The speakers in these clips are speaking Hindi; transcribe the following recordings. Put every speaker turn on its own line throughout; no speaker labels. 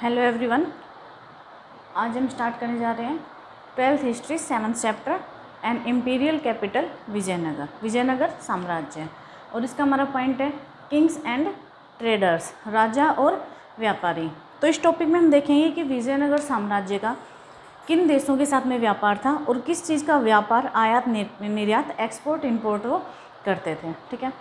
हेलो एवरीवन, आज हम स्टार्ट करने जा रहे हैं 12th history 7th chapter and imperial capital Vijayanagar. Vijayanagar साम्राज्य और इसका हमारा पॉइंट है किंग्स एंड ट्रेडर्स, राजा और व्यापारी। तो इस टॉपिक में हम देखेंगे कि विजयनगर साम्राज्य का किन देशों के साथ में व्यापार था और किस चीज़ का व्यापार आयात निर्यात एक्सपोर्ट इंपोर्ट वो करते थे। ठीक है,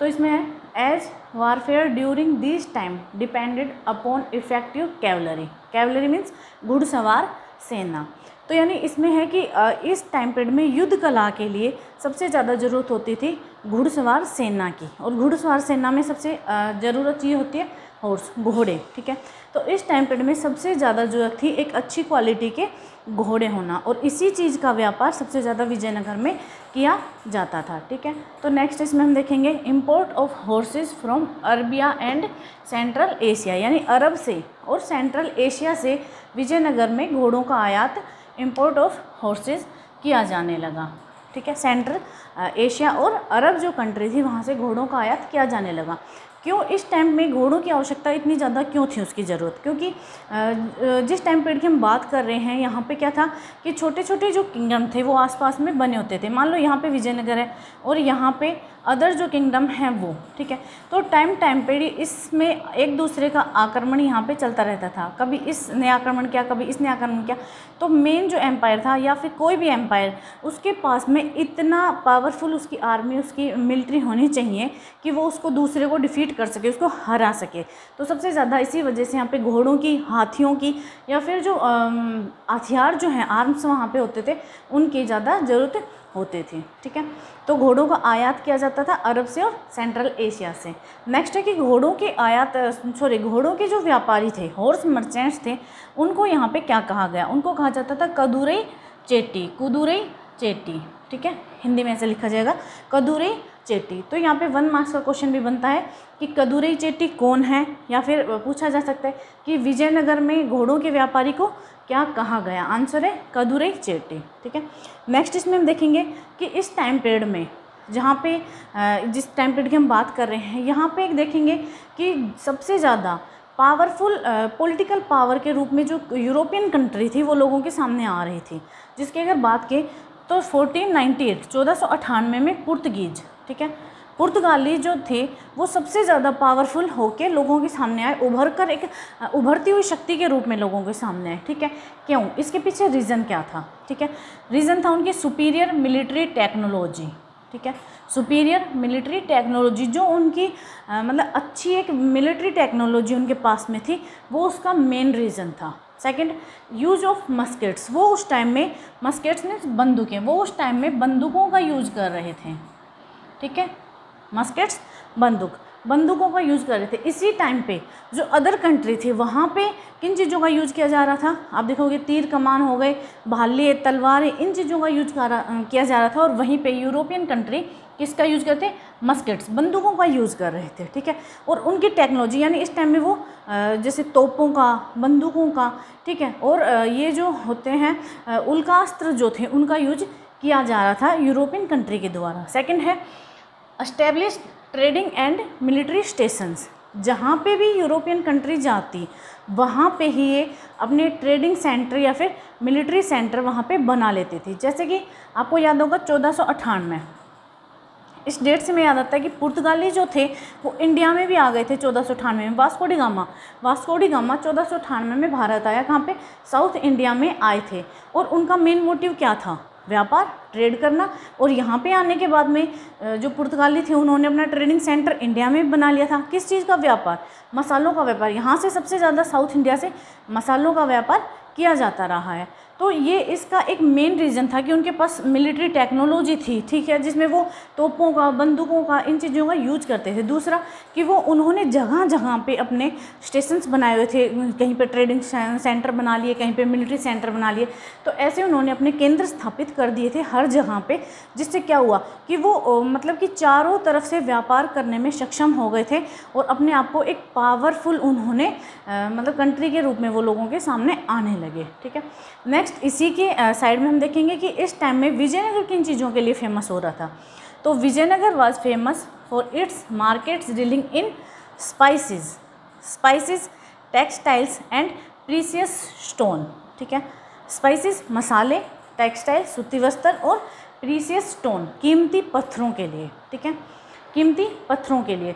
तो इसमें है as warfare during this time depended upon effective cavalry. Cavalry means घुड़सवार सेना। तो यानी इसमें है कि इस टाइम पीरियड में युद्ध कला के लिए सबसे ज़्यादा ज़रूरत होती थी घुड़सवार सेना की, और घुड़सवार सेना में सबसे ज़रूरत ये होती है हॉर्स, घोड़े। ठीक है, तो इस टाइम पीरियड में सबसे ज़्यादा ज़रूरत थी एक अच्छी क्वालिटी के घोड़े होना, और इसी चीज़ का व्यापार सबसे ज़्यादा विजयनगर में किया जाता था। ठीक है, तो नेक्स्ट इसमें हम देखेंगे import of horses from Arabia and central Asia, यानी अरब से और सेंट्रल एशिया से विजयनगर में घोड़ों का आयात इंपोर्ट ऑफ हॉर्सेस किया जाने लगा। ठीक है, सेंट्रल एशिया और अरब जो कंट्री थी वहाँ से घोड़ों का आयात किया जाने लगा। क्यों इस टाइम में घोड़ों की आवश्यकता इतनी ज़्यादा क्यों थी, उसकी ज़रूरत? क्योंकि जिस टाइम पीरियड की हम बात कर रहे हैं यहाँ पे क्या था कि छोटे छोटे जो किंगडम थे वो आसपास में बने होते थे। मान लो यहाँ पे विजयनगर है और यहाँ पे अदर जो किंगडम हैं वो, ठीक है, तो टाइम पे इसमें एक दूसरे का आक्रमण यहाँ पे चलता रहता था। कभी इसने आक्रमण किया, कभी इसने आक्रमण किया। तो मेन जो एम्पायर था या फिर कोई भी एम्पायर, उसके पास में इतना पावरफुल उसकी आर्मी, उसकी मिलिट्री होनी चाहिए कि वो उसको दूसरे को डिफीट कर सके, उसको हरा सके। तो सबसे ज़्यादा इसी वजह से यहाँ पे घोड़ों की, हाथियों की या फिर जो हथियार जो हैं, आर्म्स वहाँ पे होते थे, उनकी ज़्यादा ज़रूरत होते थे। ठीक है, तो घोड़ों का आयात किया जाता था अरब से और सेंट्रल एशिया से। नेक्स्ट है कि घोड़ों के जो व्यापारी थे, हॉर्स मर्चेंट्स थे, उनको यहाँ पे क्या कहा गया? उनको कहा जाता था कदुरई चेट्टी, कुदुरई चेट्टी। ठीक है, हिंदी में ऐसे लिखा जाएगा कदुरई चेट्टी। तो यहाँ पे 1 मार्क्स का क्वेश्चन भी बनता है कि कदुरई चेट्टी कौन है, या फिर पूछा जा सकता है कि विजयनगर में घोड़ों के व्यापारी को क्या कहा गया? आंसर है कदुरई चेट्टी। ठीक है, नेक्स्ट इसमें हम देखेंगे कि इस टाइम पीरियड में जहाँ पे जिस टाइम पीरियड की हम बात कर रहे हैं, यहाँ पे एक देखेंगे कि सबसे ज़्यादा पावरफुल पॉलिटिकल पावर के रूप में जो यूरोपियन कंट्री थी वो लोगों के सामने आ रही थी। जिसकी अगर बात की तो 1498 में पुर्तगीज, ठीक है, पुर्तगाली जो थे वो सबसे ज़्यादा पावरफुल होके लोगों के सामने आए, उभरकर एक उभरती हुई शक्ति के रूप में लोगों के सामने आए। ठीक है, क्यों? इसके पीछे रीज़न क्या था? ठीक है, रीज़न था उनकी सुपीरियर मिलिट्री टेक्नोलॉजी। ठीक है, सुपीरियर मिलिट्री टेक्नोलॉजी, जो उनकी मतलब अच्छी एक मिलिट्री टेक्नोलॉजी उनके पास में थी, वो उसका मेन रीज़न था। सेकंड, यूज ऑफ मस्केट्स, वो उस टाइम में, मस्केट्स मीन्स बंदूकें, वो उस टाइम में बंदूकों का यूज़ कर रहे थे। ठीक है, मस्केट्स बंदूकों का यूज़ कर रहे थे। इसी टाइम पे जो अदर कंट्री थी वहाँ पे किन चीज़ों का यूज़ किया जा रहा था? आप देखोगे तीर कमान हो गए, भाले, तलवारें, इन चीज़ों का यूज किया जा रहा था। और वहीं पे यूरोपियन कंट्री किसका यूज़ करते? मस्केट्स, बंदूकों का यूज़ कर रहे थे। ठीक है, और उनकी टेक्नोलॉजी, यानी इस टाइम में वो जैसे तोपों का, बंदूकों का, ठीक है, और ये जो होते हैं उल्कास्त्र जो थे, उनका यूज किया जा रहा था यूरोपियन कंट्री के द्वारा। सेकेंड है establish trading and military stations, जहाँ पे भी यूरोपियन कंट्री जाती वहाँ पे ही ये अपने ट्रेडिंग सेंटर या फिर मिलिट्री सेंटर वहाँ पे बना लेती थी। जैसे कि आपको याद होगा 1498, इस डेट से मैं याद आता है कि पुर्तगाली जो थे वो इंडिया में भी आ गए थे 1498 में। वास्को डी गामा 1498 में भारत आया। कहाँ पे? साउथ इंडिया में आए थे। और उनका मेन मोटिव क्या था? व्यापार, ट्रेड करना। और यहाँ पे आने के बाद में जो पुर्तगाली थे उन्होंने अपना ट्रेडिंग सेंटर इंडिया में बना लिया था। किस चीज़ का व्यापार? मसालों का व्यापार। यहाँ से सबसे ज़्यादा साउथ इंडिया से मसालों का व्यापार किया जाता रहा है। तो ये इसका एक मेन रीज़न था कि उनके पास मिलिट्री टेक्नोलॉजी थी, ठीक है, जिसमें वो तोपों का, बंदूकों का, इन चीज़ों का यूज करते थे। दूसरा कि वो उन्होंने जगह जगह पे अपने स्टेशंस बनाए हुए थे, कहीं पे ट्रेडिंग सेंटर बना लिए, कहीं पे मिलिट्री सेंटर बना लिए। तो ऐसे उन्होंने अपने केंद्र स्थापित कर दिए थे हर जगह पे, जिससे क्या हुआ कि वो मतलब कि चारों तरफ से व्यापार करने में सक्षम हो गए थे और अपने आप को एक पावरफुल उन्होंने मतलब कंट्री के रूप में वो लोगों के सामने आने लगे। ठीक है, नेक्स्ट इसी के साइड में हम देखेंगे कि इस टाइम में विजयनगर किन चीज़ों के लिए फेमस हो रहा था। तो Vijayanagar was famous for its markets dealing in spices. Textiles and precious stone, ठीक है। स्पाइसेस मसाले, टेक्सटाइल सूती वस्त्र और प्रीसियस स्टोन कीमती पत्थरों के लिए, ठीक है, कीमती पत्थरों के लिए।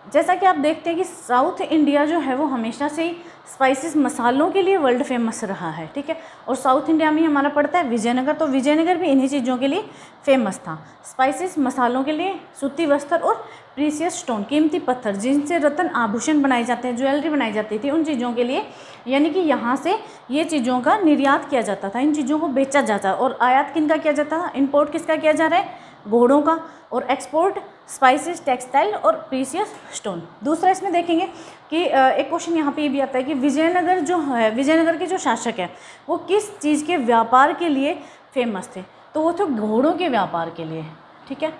जैसा कि आप देखते हैं कि साउथ इंडिया जो है वो हमेशा से ही स्पाइसेस मसालों के लिए वर्ल्ड फेमस रहा है, ठीक है। और साउथ इंडिया में हमारा पड़ता है विजयनगर, तो विजयनगर भी इन्हीं चीज़ों के लिए फेमस था। स्पाइसेस मसालों के लिए, सूती वस्त्र और प्रीसियस स्टोन कीमती पत्थर जिनसे रत्न आभूषण बनाए जाते हैं, ज्वेलरी बनाई जाती थी, उन चीज़ों के लिए, यानी कि यहाँ से ये चीज़ों का निर्यात किया जाता था, इन चीज़ों को बेचा जाता। और आयात किनका किया जाता था, इम्पोर्ट किसका किया जा रहा है, घोड़ों का, और एक्सपोर्ट स्पाइसेस, टेक्सटाइल और प्रीसियस स्टोन। दूसरा इसमें देखेंगे कि एक क्वेश्चन यहाँ पे ये भी आता है कि विजयनगर जो है, विजयनगर के जो शासक है वो किस चीज़ के व्यापार के लिए फेमस थे, तो वो थे घोड़ों के व्यापार के लिए, ठीक है।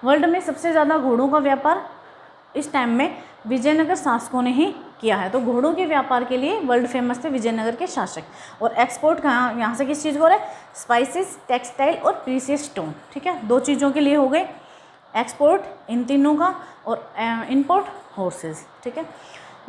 वर्ल्ड में सबसे ज़्यादा घोड़ों का व्यापार इस टाइम में विजयनगर शासकों ने ही किया है, तो घोड़ों के व्यापार के लिए वर्ल्ड फेमस थे विजयनगर के शासक। और एक्सपोर्ट कहाँ, यहाँ से किस चीज़ को हो रहा है, स्पाइसेस, टेक्सटाइल और प्रीसियस स्टोन, ठीक है, दो चीज़ों के लिए हो गए एक्सपोर्ट इन तीनों का, और इम्पोर्ट हॉर्सेस, ठीक है।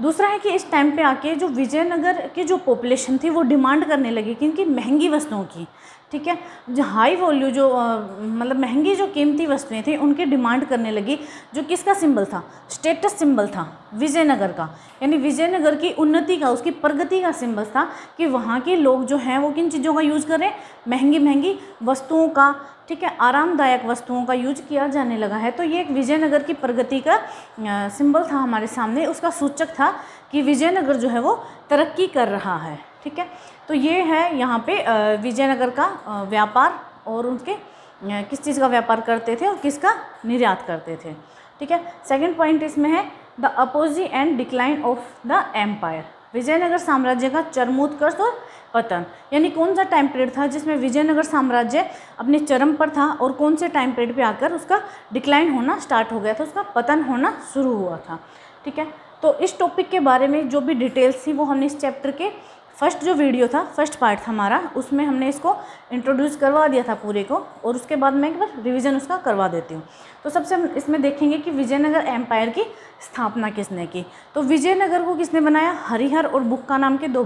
दूसरा है कि इस टाइम पे आके जो विजयनगर की जो पॉपुलेशन थी वो डिमांड करने लगी क्योंकि महंगी वस्तुओं की, ठीक है, जो हाई वैल्यू जो मतलब महंगी जो कीमती वस्तुएं थी उनकी डिमांड करने लगी, जो किसका सिंबल था, स्टेटस सिंबल था विजयनगर का, यानी विजयनगर की उन्नति का, उसकी प्रगति का सिंबल था कि वहाँ के लोग जो हैं वो किन चीज़ों का यूज़ कर रहे हैं, महंगी महंगी वस्तुओं का, ठीक है, आरामदायक वस्तुओं का यूज किया जाने लगा है। तो ये एक विजयनगर की प्रगति का सिंबल था हमारे सामने, उसका सूचक था कि विजयनगर जो है वो तरक्की कर रहा है, ठीक है। तो ये है यहाँ पे विजयनगर का व्यापार, और उनके किस चीज़ का व्यापार करते थे और किसका निर्यात करते थे, ठीक है। सेकंड पॉइंट इसमें है the apogee and decline of the empire, Vijayanagar साम्राज्य का चरमोत्कर्ष और पतन, यानी कौन सा टाइम पीरियड था जिसमें विजयनगर साम्राज्य अपने चरम पर था और कौन से टाइम पीरियड पे आकर उसका डिक्लाइन होना स्टार्ट हो गया था, उसका पतन होना शुरू हुआ था, ठीक है। तो इस टॉपिक के बारे में जो भी डिटेल्स थी वो हमने इस चैप्टर के फर्स्ट जो वीडियो था, फर्स्ट पार्ट था हमारा, उसमें हमने इसको इंट्रोड्यूस करवा दिया था पूरे को, और उसके बाद मैं एक बार रिवीजन उसका करवा देती हूँ। तो सबसे हम इसमें देखेंगे कि विजयनगर एम्पायर की स्थापना किसने की। तो विजयनगर को किसने बनाया, हरिहर और बुक्का नाम के दो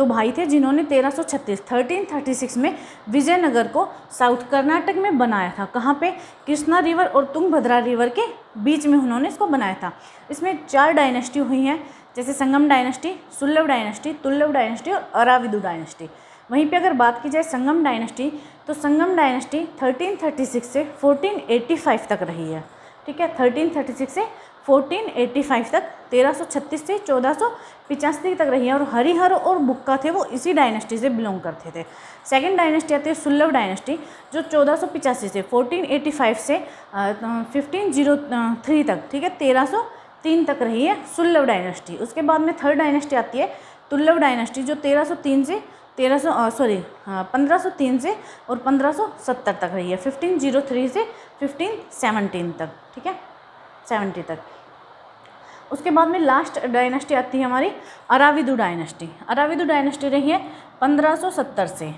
भाई थे जिन्होंने 1336 में विजयनगर को साउथ कर्नाटक में बनाया था। कहाँ पे, कृष्णा रिवर और तुंगभद्रा रिवर के बीच में उन्होंने इसको बनाया था। इसमें 4 डायनेस्टी हुई हैं, जैसे संगम डायनेस्टी, सुल्लभ डायनेस्टी, तुल्लभ डायनेस्टी और अराविदु डायनेस्टी। वहीं पे अगर बात की जाए संगम डायनेस्टी, तो संगम डायनेस्टी 1336 से 1485 तक रही है, ठीक है, 1336 से 1485 तक, 1336 से 1485 तक रही है। और हरिहर और बुक्का थे वो इसी डायनेस्टी से बिलोंग करते थे। सेकंड डायनेस्टी आती है सुल्लभ डायनेस्टी, जो 1485 से 1485 से 1503 तक, ठीक है, 1303 तक रही है सुल्लभ डायनेस्टी। उसके बाद में थर्ड डायनेस्टी आती है तुल्लभ डायनेस्टी, जो 1503 से और 1570 तक रही है, 1503 से 1517 तक, ठीक है, 70 तक। उसके बाद में लास्ट डायनेस्टी आती है हमारी अराविदु डायनेस्टी। अराविदु डायनेस्टी रही है 1570 से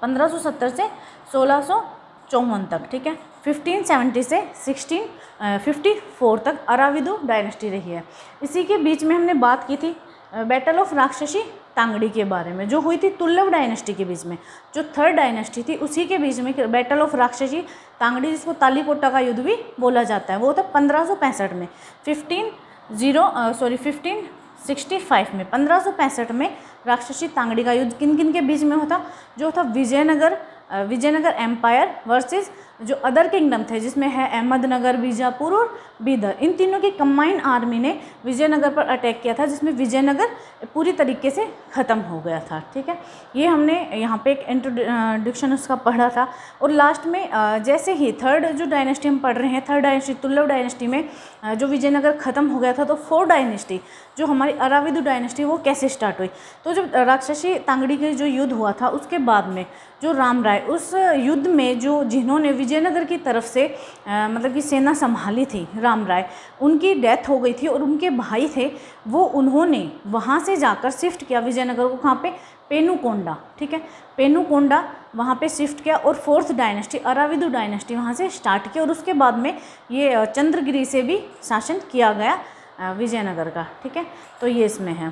1654 तक, ठीक है, 1570 से 1654 तक अराविदु डायनेस्टी रही है। इसी के बीच में हमने बात की थी बैटल ऑफ राक्षसी तांगड़ी के बारे में, जो हुई थी तुल्लभ डायनेस्टी के बीच में, जो थर्ड डायनेस्टी थी उसी के बीच में बैटल ऑफ राक्षसी तांगड़ी, जिसको तालीकोटा का युद्ध भी बोला जाता है, वो था 1565 में, 1565 में, 1565 में राक्षसी तांगड़ी का युद्ध किन किन के बीच में होता, जो था विजयनगर एम्पायर वर्सेस जो अदर किंगडम थे, जिसमें है अहमदनगर, बीजापुर और बीदर। इन तीनों की कंबाइंड आर्मी ने विजयनगर पर अटैक किया था, जिसमें विजयनगर पूरी तरीके से ख़त्म हो गया था, ठीक है। ये हमने यहाँ पे एक इंट्रोडक्शन उसका पढ़ा था। और लास्ट में जैसे ही थर्ड जो डायनेस्टी हम पढ़ रहे हैं, थर्ड डायनेस्टी तुल्लभ डायनेस्टी में जो विजयनगर ख़त्म हो गया था, तो फोर्थ डायनेस्टी जो हमारी अराविदु डायनेस्टी वो कैसे स्टार्ट हुई। तो जब राक्षसी तांगड़ी के जो युद्ध हुआ था उसके बाद में जो राम राय, उस युद्ध में जो जिन्होंने विजयनगर की तरफ से मतलब कि सेना संभाली थी, राम राय, उनकी डेथ हो गई थी और उनके भाई थे वो, उन्होंने वहाँ से जाकर शिफ्ट किया विजयनगर को, कहाँ पे, पेनुकोंडा, ठीक है, पेनुकोंडा वहाँ पे शिफ्ट किया और फोर्थ डायनेस्टी अराविदु डायनेस्टी वहाँ से स्टार्ट किया। और उसके बाद में ये चंद्रगिरी से भी शासन किया गया विजयनगर का, ठीक है। तो ये इसमें है।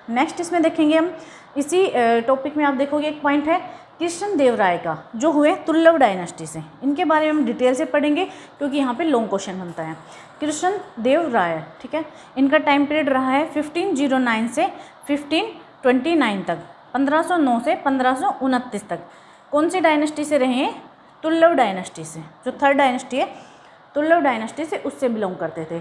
नेक्स्ट इसमें देखेंगे हम, इसी टॉपिक में आप देखोगे एक पॉइंट है कृष्ण देव राय का, जो हुए तुल्लभ डायनेस्टी से। इनके बारे में हम डिटेल से पढ़ेंगे क्योंकि यहाँ पे लॉन्ग क्वेश्चन बनता है। कृष्ण देव राय, ठीक है, इनका टाइम पीरियड रहा है 1509 से 1529 तक, 1509 से 1529 तक। कौन सी डायनेस्टी से रहे हैं? तुल्लभ डायनेस्टी से, जो थर्ड डायनेस्टी है तुल्लभ डायनेस्टी से, उससे बिलोंग करते थे।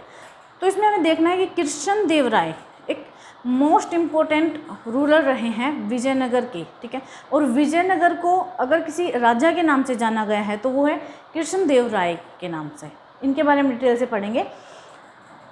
तो इसमें हमें देखना है कि कृष्ण देव राय एक मोस्ट इम्पोर्टेंट रूलर रहे हैं विजयनगर के, ठीक है। और विजयनगर को अगर किसी राजा के नाम से जाना गया है तो वो है कृष्ण देव राय के नाम से। इनके बारे में डिटेल से पढ़ेंगे।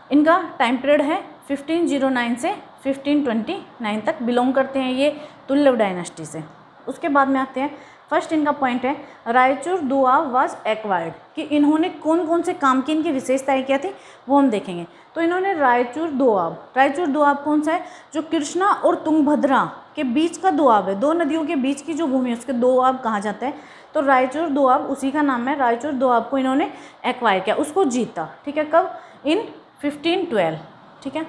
इनका टाइम पीरियड है 1509 से 1529 तक, बिलोंग करते हैं ये तुल्लभ डायनेस्टी से। उसके बाद में आते हैं, फर्स्ट इनका पॉइंट है रायचूर दोआब वाज एक्वायर्ड, कि इन्होंने कौन कौन से काम की, इनकी विशेषताएं क्या थी वो हम देखेंगे। तो इन्होंने रायचूर दोआब कौन सा है? जो कृष्णा और तुंगभद्रा के बीच का दोआब है, दो नदियों के बीच की जो भूमि है उसके दोआब कहा जाता है। तो रायचूर दोआब उसी का नाम है। रायचूर दोआब को इन्होंने एक्वायर किया, उसको जीता, ठीक है। कब? इन 1512, ठीक है,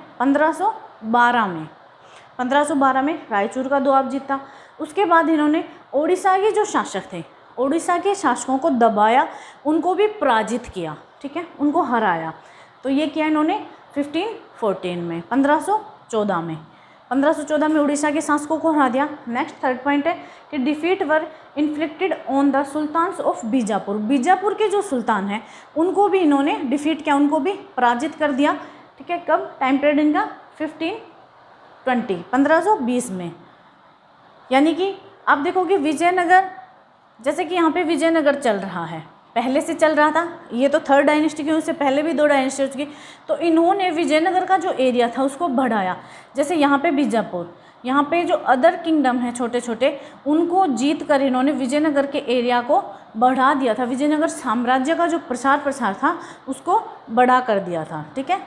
1512 में रायचूर का दोआब जीता। उसके बाद इन्होंने ओडिशा के जो शासक थे, ओडिशा के शासकों को दबाया, उनको भी पराजित किया, ठीक है, उनको हराया। तो ये किया इन्होंने 1514 में, 1514 में उड़ीसा के शासकों को हरा दिया। नेक्स्ट थर्ड पॉइंट है कि defeat were inflicted on the sultans of Bijapur, Bijapur के जो सुल्तान हैं उनको भी इन्होंने डिफीट किया, उनको भी पराजित कर दिया, ठीक है। कब? टाइम पीरियड इनका 1520 में। यानी कि आप देखोगे विजयनगर, जैसे कि यहाँ पे विजयनगर चल रहा है, पहले से चल रहा था, ये तो थर्ड डायनेस्टी की, उससे पहले भी 2 डायनेस्टी हो चुकी, तो इन्होंने विजयनगर का जो एरिया था उसको बढ़ाया। जैसे यहाँ पे बीजापुर, यहाँ पे जो अदर किंगडम है छोटे छोटे, उनको जीत कर इन्होंने विजयनगर के एरिया को बढ़ा दिया था। विजयनगर साम्राज्य का जो प्रसार था उसको बढ़ा कर दिया था, ठीक है।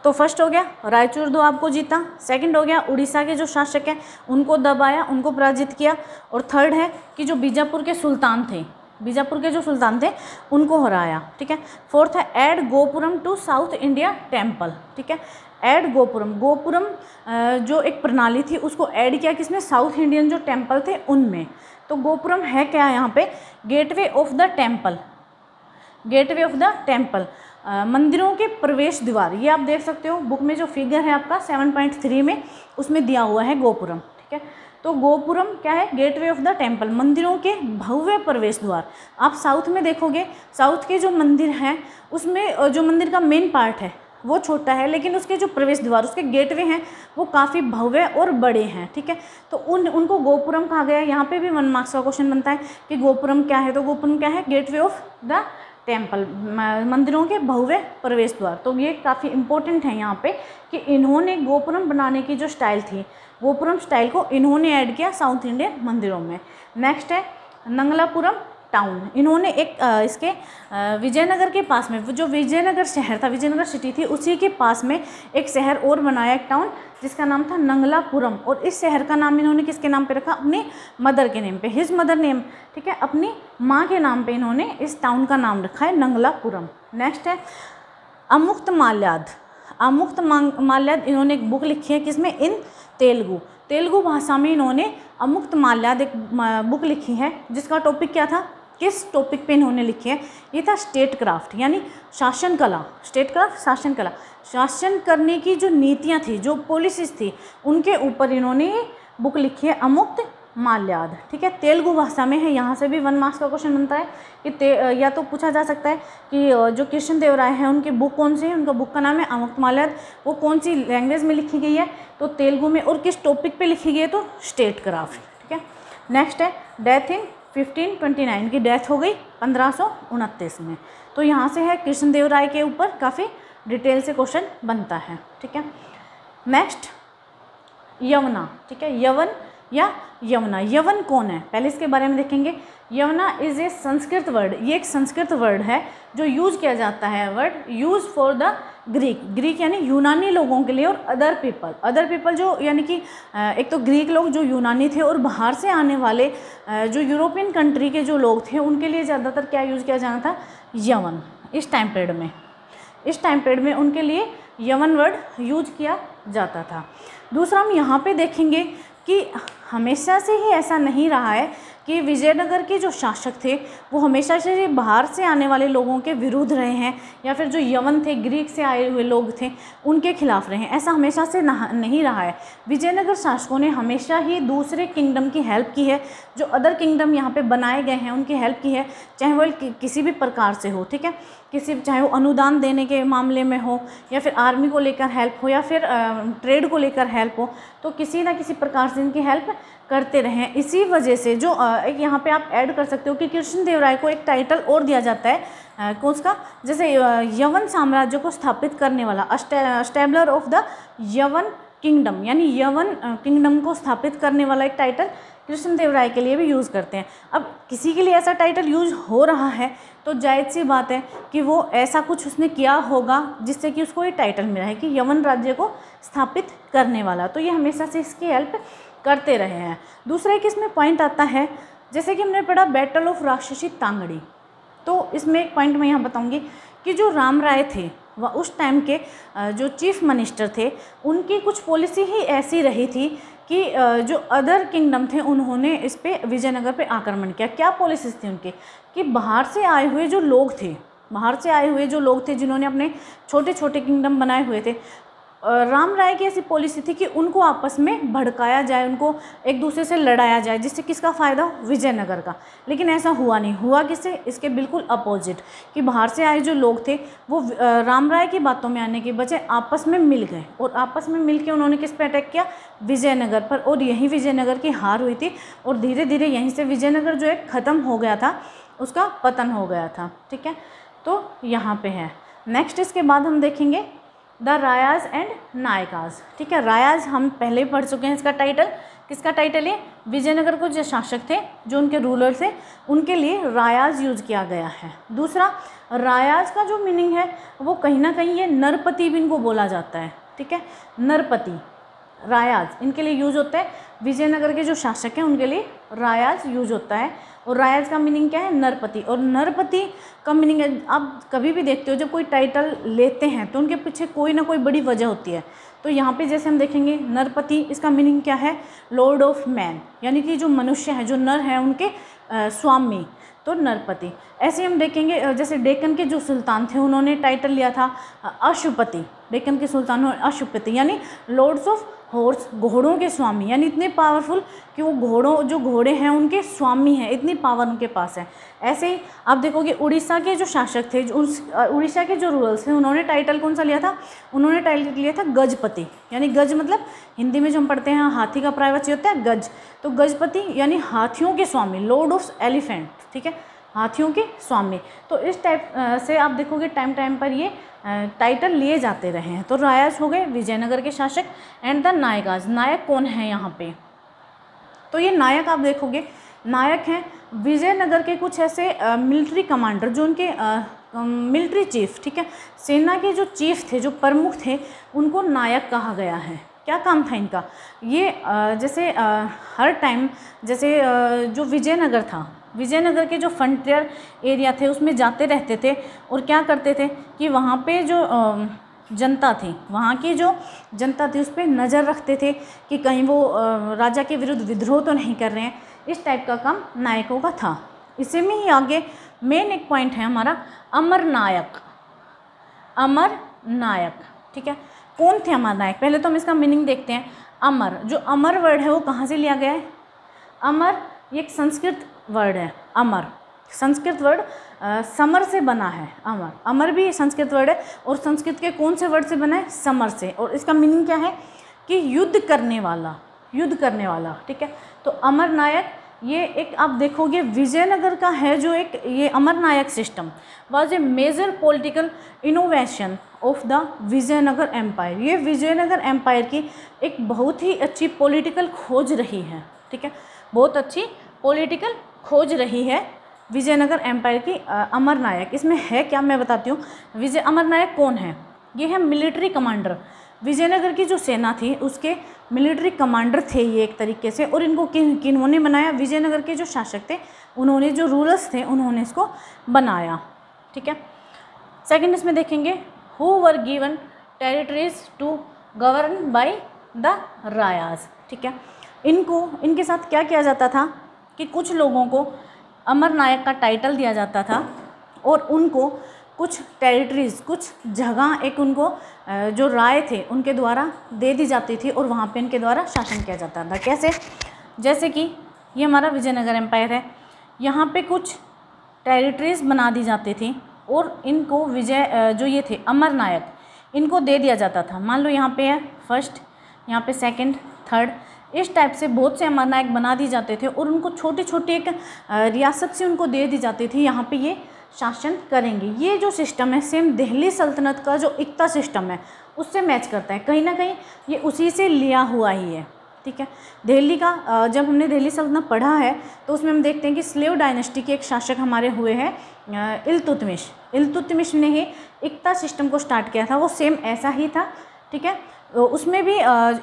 तो फर्स्ट हो गया रायचूर दोआब को जीता, सेकंड हो गया उड़ीसा के जो शासक हैं उनको दबाया, उनको पराजित किया, और थर्ड है कि जो बीजापुर के सुल्तान थे, बीजापुर के जो सुल्तान थे उनको हराया, ठीक है। फोर्थ है add gopuram to South India temple, ठीक है। ऐड गोपुरम, गोपुरम जो एक प्रणाली थी उसको ऐड किया किसमें? साउथ इंडियन जो टेम्पल थे उनमें। तो गोपुरम है क्या यहाँ पे? Gateway of the temple, gateway of the temple, मंदिरों के प्रवेश द्वार। ये आप देख सकते हो बुक में जो फिगर है आपका 7.3 में, उसमें दिया हुआ है गोपुरम, ठीक है। तो गोपुरम क्या है? गेटवे ऑफ द टेम्पल, मंदिरों के भव्य प्रवेश द्वार। आप साउथ में देखोगे, साउथ के जो मंदिर हैं उसमें जो मंदिर का मेन पार्ट है वो छोटा है, लेकिन उसके जो प्रवेश द्वार, उसके गेटवे हैं वो काफ़ी भव्य और बड़े हैं, ठीक है। तो उनको गोपुरम कहा गया है। यहाँ पे भी 1 मार्क्स का क्वेश्चन बनता है कि गोपुरम क्या है? तो गोपुरम क्या है? गेटवे ऑफ द टेम्पल, मंदिरों के भव्य प्रवेश द्वार। तो ये काफ़ी इंपॉर्टेंट है यहाँ पे कि इन्होंने गोपुरम बनाने की जो स्टाइल थी, गोपुरम स्टाइल को इन्होंने ऐड किया साउथ इंडियन मंदिरों में। नेक्स्ट है नंगलापुरम टाउन, इन्होंने एक इसके विजयनगर के पास में, जो विजयनगर शहर था, विजयनगर सिटी थी, उसी के पास में एक शहर और बनाया, एक टाउन, जिसका नाम था नंगलापुरम। और इस शहर का नाम इन्होंने किसके नाम पे रखा? अपनी मदर के नेम पे, हिज मदर नेम, ठीक है, अपनी माँ के नाम पे इन्होंने इस टाउन का नाम रखा है नंगलापुरम। नेक्स्ट है अमुक्त माल्याद, अमुक्त माल्याद, इन्होंने एक बुक लिखी है किसमें? इन तेलुगु भाषा में इन्होंने अमुक्त माल्याद एक बुक लिखी है, जिसका टॉपिक क्या था? किस टॉपिक पे इन्होंने लिखी है? ये था स्टेट क्राफ्ट, यानी शासन कला। स्टेट क्राफ्ट, शासन कला, शासन करने की जो नीतियाँ थी, जो पॉलिसीज थी, उनके ऊपर इन्होंने बुक लिखी है अमुक्त माल्याद, ठीक है। तेलुगु भाषा में है। यहाँ से भी 1 मार्क्स का क्वेश्चन बनता है कि या तो पूछा जा सकता है कि जो कृष्ण देव राय है उनकी बुक कौन सी है? उनका बुक का नाम है अमुक्त माल्याद, वो कौन सी लैंग्वेज में लिखी गई है? तो तेलुगु में। और किस टॉपिक पे लिखी गई है? तो स्टेट क्राफ्ट, ठीक है। नेक्स्ट है डेथ इन 1529, की डेथ हो गई 1529 में। तो यहाँ से है कृष्ण देव राय के ऊपर काफ़ी डिटेल से क्वेश्चन बनता है, ठीक है। नेक्स्ट यवना, ठीक है, यवन या यमुना, यवन कौन है? पहले इसके बारे में देखेंगे। यवना इज़ ए संस्कृत वर्ड, ये एक संस्कृत वर्ड है जो यूज़ किया जाता है, word use for the Greek यानी यूनानी लोगों के लिए, और अदर पीपल जो यानी कि एक तो ग्रीक लोग जो यूनानी थे, और बाहर से आने वाले जो यूरोपियन कंट्री के जो लोग थे उनके लिए ज़्यादातर क्या यूज़ किया जाना था? यवन, इस टाइम पीरियड में, इस टाइम पीरियड में उनके लिए यवन वर्ड यूज किया जाता था। दूसरा हम यहाँ पे देखेंगे कि हमेशा से ही ऐसा नहीं रहा है कि विजयनगर के जो शासक थे वो हमेशा से बाहर से आने वाले लोगों के विरुद्ध रहे हैं या फिर जो यवन थे, ग्रीक से आए हुए लोग थे, उनके खिलाफ रहे हैं। ऐसा हमेशा से नहीं रहा है। विजयनगर शासकों ने हमेशा ही दूसरे किंगडम की हेल्प की है, जो अदर किंगडम यहाँ पे बनाए गए हैं उनकी हेल्प की है, चाहे वो किसी भी प्रकार से हो, ठीक है, चाहे वो अनुदान देने के मामले में हो या फिर आर्मी को लेकर हेल्प हो या फिर ट्रेड को लेकर हेल्प हो, तो किसी ना किसी प्रकार से इनकी हेल्प करते रहे। इसी वजह से जो एक यहाँ पे आप ऐड कर सकते हो कि कृष्णदेवराय को एक टाइटल और दिया जाता है, कौन सा, जैसे यवन साम्राज्य को स्थापित करने वाला, स्टैब्लर ऑफ द यवन किंगडम, यानी यवन किंगडम को स्थापित करने वाला एक टाइटल कृष्णदेवराय के लिए भी यूज़ करते हैं। अब किसी के लिए ऐसा टाइटल यूज हो रहा है तो जायज़ सी बात है कि वो ऐसा कुछ उसने किया होगा जिससे कि उसको ये टाइटल मिला है कि यवन राज्य को स्थापित करने वाला, तो ये हमेशा से इसकी हेल्प करते रहे हैं। दूसरा एक इसमें पॉइंट आता है, जैसे कि हमने पढ़ा बैटल ऑफ राक्षसी तांगड़ी, तो इसमें एक पॉइंट मैं यहाँ बताऊँगी कि जो राम राय थे वह उस टाइम के जो चीफ मिनिस्टर थे, उनकी कुछ पॉलिसी ही ऐसी रही थी कि जो अदर किंगडम थे उन्होंने इस पे विजयनगर पे आक्रमण किया। क्या पॉलिसीज़ थी उनकी कि बाहर से आए हुए जो लोग थे जिन्होंने अपने छोटे छोटे किंगडम बनाए हुए थे, राम राय की ऐसी पॉलिसी थी कि उनको आपस में भड़काया जाए, उनको एक दूसरे से लड़ाया जाए, जिससे किसका फ़ायदा हो, विजयनगर का। लेकिन ऐसा हुआ नहीं, हुआ किससे, इसके बिल्कुल अपोजिट, कि बाहर से आए जो लोग थे वो राम राय की बातों में आने के बजाय आपस में मिल गए और आपस में मिल के उन्होंने किस पे अटैक किया, विजयनगर पर, और यहीं विजयनगर की हार हुई थी और धीरे धीरे यहीं से विजयनगर जो है ख़त्म हो गया था, उसका पतन हो गया था। ठीक है, तो यहाँ पे है। नेक्स्ट इसके बाद हम देखेंगे द रायाज एंड नायकाज। ठीक है, रायाज हम पहले ही पढ़ चुके हैं, इसका टाइटल, किसका टाइटल है, विजयनगर को जो शासक थे, जो उनके रूलर थे, उनके लिए रायाज यूज़ किया गया है। दूसरा, रायाज का जो मीनिंग है वो कहीं ना कहीं ये नरपति भी इनको बोला जाता है। ठीक है, नरपति, रायाज इनके लिए यूज़ होता है। विजयनगर के जो शासक हैं उनके लिए रायाज यूज होता है, और रायाज का मीनिंग क्या है, नरपति। और नरपति का मीनिंग है, आप कभी भी देखते हो जब कोई टाइटल लेते हैं तो उनके पीछे कोई ना कोई बड़ी वजह होती है। तो यहाँ पे जैसे हम देखेंगे नरपति, इसका मीनिंग क्या है, लॉर्ड ऑफ मैन, यानी कि जो मनुष्य है, जो नर है, उनके स्वामी, तो नरपति। ऐसे हम देखेंगे जैसे डेक्कन के जो सुल्तान थे उन्होंने टाइटल लिया था अशुपति, डेक्कन के सुल्तान अशुपति, यानी लॉर्ड्स ऑफ हॉर्स, घोड़ों के स्वामी, यानी इतने पावरफुल कि वो जो घोड़े हैं उनके स्वामी हैं, इतनी पावर उनके पास है। ऐसे ही आप देखोगे उड़ीसा के जो शासक थे, उड़ीसा के जो रूलर्स थे, उन्होंने टाइटल कौन सा लिया था, उन्होंने टाइटल लिया था गजपति, यानी गज मतलब हिंदी में जो हम पढ़ते हैं हाथी का प्रायवाची होता है गज, तो गजपति यानी हाथियों के स्वामी, लॉर्ड ऑफ एलिफेंट। ठीक है, हाथियों के स्वामी। तो इस टाइप से आप देखोगे टाइम टाइम पर ये टाइटल लिए जाते रहे हैं। तो रायाज हो गए विजयनगर के शासक, एंड द नायकाज, नायक कौन है यहाँ पे, तो ये नायक आप देखोगे, नायक हैं विजयनगर के कुछ ऐसे मिलिट्री कमांडर, जो उनके मिलिट्री चीफ, ठीक है, सेना के जो चीफ थे, जो प्रमुख थे, उनको नायक कहा गया है। क्या काम था इनका, ये जैसे हर टाइम जैसे जो विजयनगर था, विजयनगर के जो फ्रंटियर एरिया थे उसमें जाते रहते थे और क्या करते थे कि वहाँ पे जो जनता थी, वहाँ की जो जनता थी उस पर नज़र रखते थे कि कहीं वो राजा के विरुद्ध विद्रोह तो नहीं कर रहे हैं। इस टाइप का काम नायकों का था। इसी में ही आगे मेन एक पॉइंट है हमारा अमर नायक, अमर नायक। ठीक है, कौन थे अमर नायक, पहले तो हम इसका मीनिंग देखते हैं। अमर, जो अमर वर्ड है वो कहाँ से लिया गया है, अमर ये एक संस्कृत वर्ड है। अमर संस्कृत वर्ड समर से बना है। अमर, अमर भी संस्कृत वर्ड है, और संस्कृत के कौन से वर्ड से बना है, समर से, और इसका मीनिंग क्या है कि युद्ध करने वाला, युद्ध करने वाला। ठीक है, तो अमर नायक ये एक आप देखोगे विजयनगर का है, जो एक ये Amar Nayak system was a major political innovation of the Vijayanagara empire. ये विजयनगर एम्पायर की एक बहुत ही अच्छी पॉलिटिकल खोज रही है। ठीक है, बहुत अच्छी पॉलिटिकल खोज रही है विजयनगर एम्पायर की। अमर नायक इसमें है क्या, मैं बताती हूँ। अमर नायक कौन है, ये है मिलिट्री कमांडर, विजयनगर की जो सेना थी उसके मिलिट्री कमांडर थे ये एक तरीके से। और इनको किन्होंने बनाया, विजयनगर के जो शासक थे उन्होंने, जो रूलर्स थे उन्होंने इसको बनाया। ठीक है, सेकंड इसमें देखेंगे who were given territories to govern by the Rayas. ठीक है, इनके साथ क्या किया जाता था कि कुछ लोगों को अमर नायक का टाइटल दिया जाता था और उनको कुछ टेरिटरीज, कुछ जगह एक उनको जो राय थे उनके द्वारा दे दी जाती थी और वहाँ पे इनके द्वारा शासन किया जाता था। कैसे? जैसे कि ये हमारा विजयनगर एम्पायर है, यहाँ पे कुछ टेरिटरीज बना दी जाती थी और इनको जो ये थे अमर नायक, इनको दे दिया जाता था। मान लो यहाँ पे है फर्स्ट, यहाँ पे सेकंड, थर्ड, इस टाइप से बहुत से अमर नायक बना दी जाते थे और उनको छोटी छोटी एक रियासत से उनको दे दी जाती थी, यहाँ पे ये शासन करेंगे। ये जो सिस्टम है सेम दिल्ली सल्तनत का जो इक्ता सिस्टम है उससे मैच करता है, कहीं ना कहीं ये उसी से लिया हुआ ही है। ठीक है, दिल्ली का जब हमने दिल्ली सल्तनत पढ़ा है तो उसमें हम देखते हैं कि स्लेव डायनेस्टी के एक शासक हमारे हुए हैं इल्तुतमिश ने ही इक्ता सिस्टम को स्टार्ट किया था, वो सेम ऐसा ही था। ठीक है, उसमें भी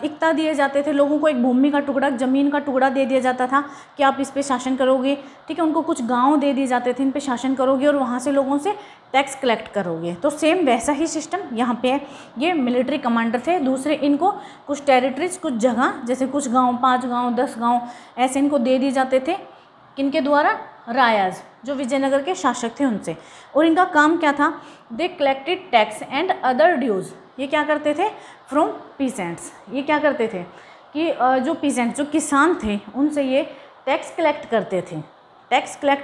इक्ता दिए जाते थे लोगों को, एक भूमि का टुकड़ा, ज़मीन का टुकड़ा दे दिया जाता था कि आप इस पे शासन करोगे। ठीक है, उनको कुछ गांव दे दिए जाते थे, इन पे शासन करोगे और वहाँ से लोगों से टैक्स कलेक्ट करोगे। तो सेम वैसा ही सिस्टम यहाँ पे है। ये मिलिट्री कमांडर थे, दूसरे इनको कुछ टेरिटरीज, कुछ जगह, जैसे कुछ गाँव, 5 गाँव, 10 गाँव, ऐसे इनको दे दिए जाते थे। किनके द्वारा? रायाज, जो विजयनगर के शासक थे उनसे। और इनका काम क्या था? They collected tax and other dues. ये क्या करते थे? From peasants. ये क्या करते थे कि जो पीसेंट्स, जो किसान थे, उनसे ये टैक्स कलेक्ट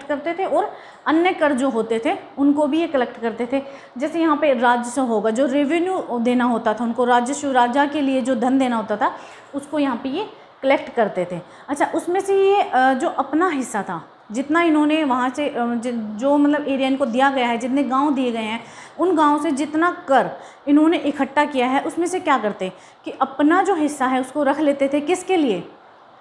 करते थे और अन्य कर जो होते थे उनको भी ये कलेक्ट करते थे। जैसे यहाँ पे राजस्व होगा, जो रेवेन्यू देना होता था उनको, राजस्व, राजा के लिए जो धन देना होता था उसको यहाँ पे ये कलेक्ट करते थे। अच्छा, उसमें से ये जो अपना हिस्सा था, जितना इन्होंने वहाँ से जो मतलब एरिया इनको दिया गया है, जितने गांव दिए गए हैं, उन गांव से जितना कर इन्होंने इकट्ठा किया है उसमें से क्या करते कि अपना जो हिस्सा है उसको रख लेते थे। किसके लिए?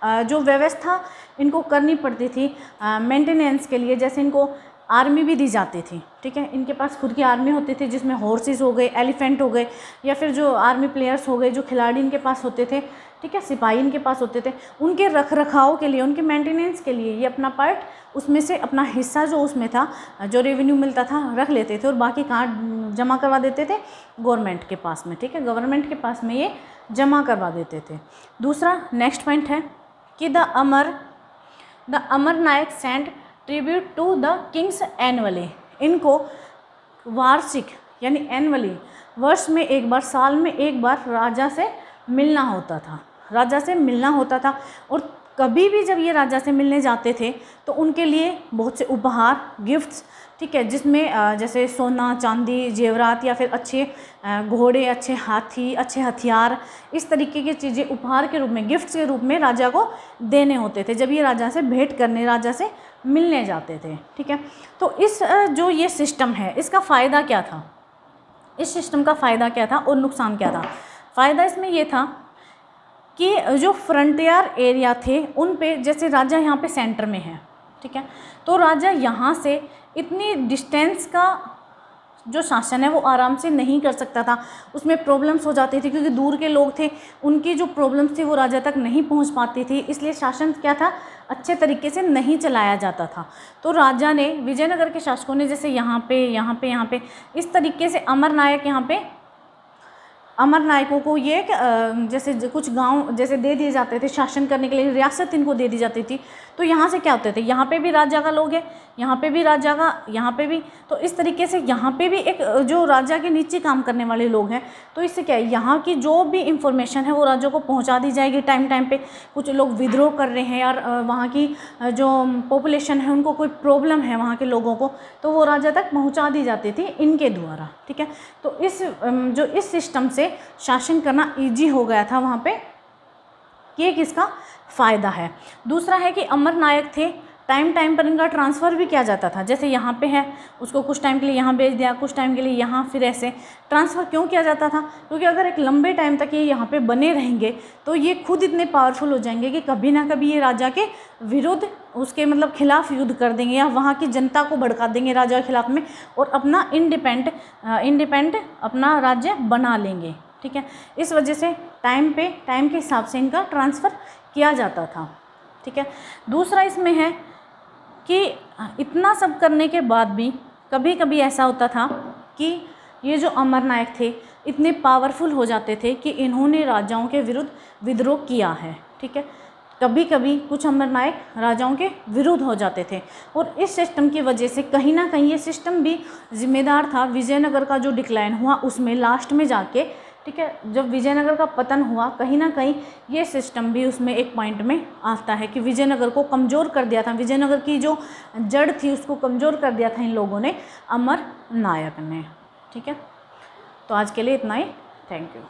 जो व्यवस्था इनको करनी पड़ती थी मेंटेनेंस के लिए, जैसे इनको आर्मी भी दी जाती थी। ठीक है, इनके पास खुद की आर्मी होती थी जिसमें हॉर्सेस हो गए, एलिफेंट हो गए, या फिर जो आर्मी प्लेयर्स हो गए, जो खिलाड़ी इनके पास होते थे। ठीक है, सिपाही इनके पास होते थे, उनके रख रखाव के लिए, उनके मेंटेनेंस के लिए ये अपना पार्ट, उसमें से अपना हिस्सा जो उसमें था, जो रेवेन्यू मिलता था, रख लेते थे और बाकी कहाँ जमा करवा देते थे? गवर्नमेंट के पास में। ठीक है, गवर्नमेंट के पास में ये जमा करवा देते थे। दूसरा नेक्स्ट पॉइंट है कि the Amar Nayak send tribute to the kings annually. इनको वार्षिक यानी एनुअली, वर्ष में एक बार, साल में एक बार राजा से मिलना होता था। और कभी भी जब ये राजा से मिलने जाते थे तो उनके लिए बहुत से उपहार, गिफ्ट्स, ठीक है, जिसमें जैसे सोना, चांदी, जेवरात, या फिर अच्छे घोड़े, अच्छे हाथी, अच्छे हथियार, इस तरीके की चीज़ें उपहार के रूप में, गिफ्ट्स के रूप में राजा को देने होते थे जब ये राजा से भेंट करने, राजा से मिलने जाते थे। ठीक है, तो इस जो ये सिस्टम है इसका फ़ायदा क्या था? इस सिस्टम का फ़ायदा क्या था और नुकसान क्या था? फ़ायदा इसमें ये था कि जो फ्रंटियर एरिया थे उन पे, जैसे राजा यहाँ पे सेंटर में है, ठीक है, तो राजा यहाँ से इतनी डिस्टेंस का जो शासन है वो आराम से नहीं कर सकता था, उसमें प्रॉब्लम्स हो जाती थी क्योंकि दूर के लोग थे, उनकी जो प्रॉब्लम्स थी वो राजा तक नहीं पहुँच पाती थी, इसलिए शासन क्या था, अच्छे तरीके से नहीं चलाया जाता था। तो राजा ने, विजयनगर के शासकों ने, जैसे यहाँ पे इस तरीके से अमर नायकों को ये जैसे कुछ गांव जैसे दे दिए जाते थे शासन करने के लिए, रियासत इनको दे दी जाती थी। तो यहाँ से क्या होते थे, यहाँ पे भी राजा का लोग है, यहाँ पे भी राजा का, यहाँ पे भी, तो इस तरीके से यहाँ पे भी एक जो राजा के नीचे काम करने वाले लोग हैं। तो इससे क्या है, यहाँ की जो भी इंफॉर्मेशन है वो राजा को पहुँचा दी जाएगी टाइम पे। कुछ लोग विद्रोह कर रहे हैं यार, वहाँ की जो पॉपुलेशन है उनको कोई प्रॉब्लम है वहाँ के लोगों को, तो वो राजा तक पहुँचा दी जाती थी इनके द्वारा। ठीक है, तो इस सिस्टम से शासन करना ईजी हो गया था वहाँ पे, ये किसका फ़ायदा है। दूसरा है कि अमर नायक थे, टाइम पर इनका ट्रांसफ़र भी किया जाता था। जैसे यहाँ पे है, उसको कुछ टाइम के लिए यहाँ भेज दिया, कुछ टाइम के लिए यहाँ, फिर ऐसे ट्रांसफ़र क्यों किया जाता था? क्योंकि अगर एक लंबे टाइम तक ये यहाँ पे बने रहेंगे तो ये खुद इतने पावरफुल हो जाएंगे कि कभी ना कभी ये राजा के विरुद्ध, उसके मतलब खिलाफ युद्ध कर देंगे या वहाँ की जनता को भड़का देंगे राजा के खिलाफ में, और अपना इंडिपेंडेंट अपना राज्य बना लेंगे। ठीक है, इस वजह से टाइम के हिसाब से इनका ट्रांसफ़र किया जाता था। ठीक है, दूसरा इसमें है कि इतना सब करने के बाद भी कभी कभी ऐसा होता था कि ये जो अमर नायक थे इतने पावरफुल हो जाते थे कि इन्होंने राजाओं के विरुद्ध विद्रोह किया है। ठीक है, कभी कभी कुछ अमर नायक राजाओं के विरुद्ध हो जाते थे और इस सिस्टम की वजह से कहीं ना कहीं ये सिस्टम भी जिम्मेदार था विजयनगर का जो डिक्लाइन हुआ उसमें लास्ट में जाके। ठीक है, जब विजयनगर का पतन हुआ कहीं ना कहीं ये सिस्टम भी उसमें एक पॉइंट में आता है कि विजयनगर को कमज़ोर कर दिया था, विजयनगर की जो जड़ थी उसको कमज़ोर कर दिया था इन लोगों ने, अमर नायक ने। ठीक है, तो आज के लिए इतना ही। Thank you.